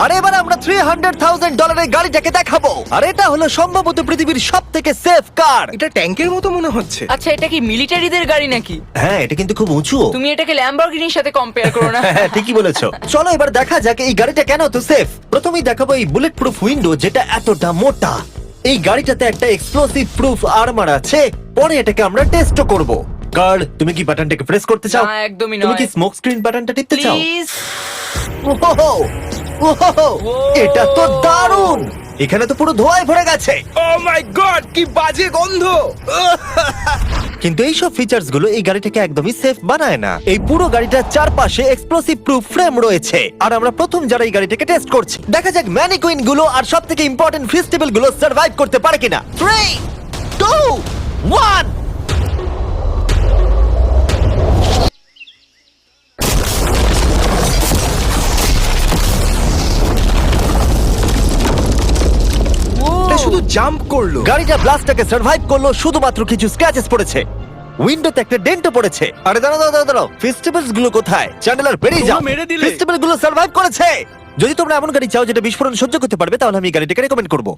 আর এবার আমরা $300,000 গাড়িটাকে দেখাবো। আর এটা হলো সম্ভবত পৃথিবীর সব থেকে সেফ কার। এটা ট্যাঙ্কের মতো মনে হচ্ছে। আচ্ছা, এটা কি মিলিটারিদের গাড়ি নাকি? হ্যাঁ, এটা কিন্তু খুব উঁচু। তুমি এটাকে ল্যাম্বরগিনির সাথে কম্পেয়ার করো না। হ্যাঁ, ঠিকই বলেছো। চলো এবার দেখা যাক এই গাড়িটা কেন এত সেফ। প্রথমেই দেখাবো এই বুলেট প্রুফ উইন্ডো, যেটা এতটা মোটা। এই গাড়িটাতে একটা এক্সপ্লোসিভ প্রুফ আর্মার আছে। পরে এটাকে আমরা টেস্ট করব। কার্ল, তুমি কি বাটনটাকে প্রেস করতে চাও? না, একদমই তুমি কি নয়। স্মোক স্ক্রিন বাটনটা টিপতে চাও? প্লিজ। ওহো, ওহো, এটা তো দারুণ। এখানে তো পুরো ধোঁয়ায় ভরে গেছে। ও মাই গড, কি বাজে গন্ধ! কিন্তু এইসব ফিচার্স গুলো এই গাড়িটাকে একদমই সেফ বানায় না। এই পুরো গাড়িটার চারপাশে এক্সপ্লোসিভ প্রুফ ফ্রেম রয়েছে। আর আমরা প্রথম যারা এই গাড়িটাকে টেস্ট করছি, দেখা যাক ম্যানিকুইন গুলো আর সব থেকে ইম্পর্টেন্ট ফেস্টিভ্যাল গুলো সার্ভাইভ করতে পারে কিনা। 3, 2, 1। এটা শুধু জাম্প করলো। গাড়িটা ব্লাস্টটাকে সার্ভাইভ করলো, শুধুমাত্র কিছু স্ক্র্যাচেস পড়েছে। উইন্ডোতে একটা ডেন্টও পড়েছে। আরে দাঁড়াও, ফেস্টিভ্যালস গুলো কোথায়? চ্যান্ডেলার বেরিয়ে যাও। তোমরা মেরে দিলে। ফেস্টিভ্যাল গুলো সার্ভাইভ করেছে। যদি তোমরা এমন গাড়ি চাও যেটা বিস্ফোরণ সহ্য করতে পারবে, তাহলে আমি এই গাড়িটাকে রেকমেন্ড করবো।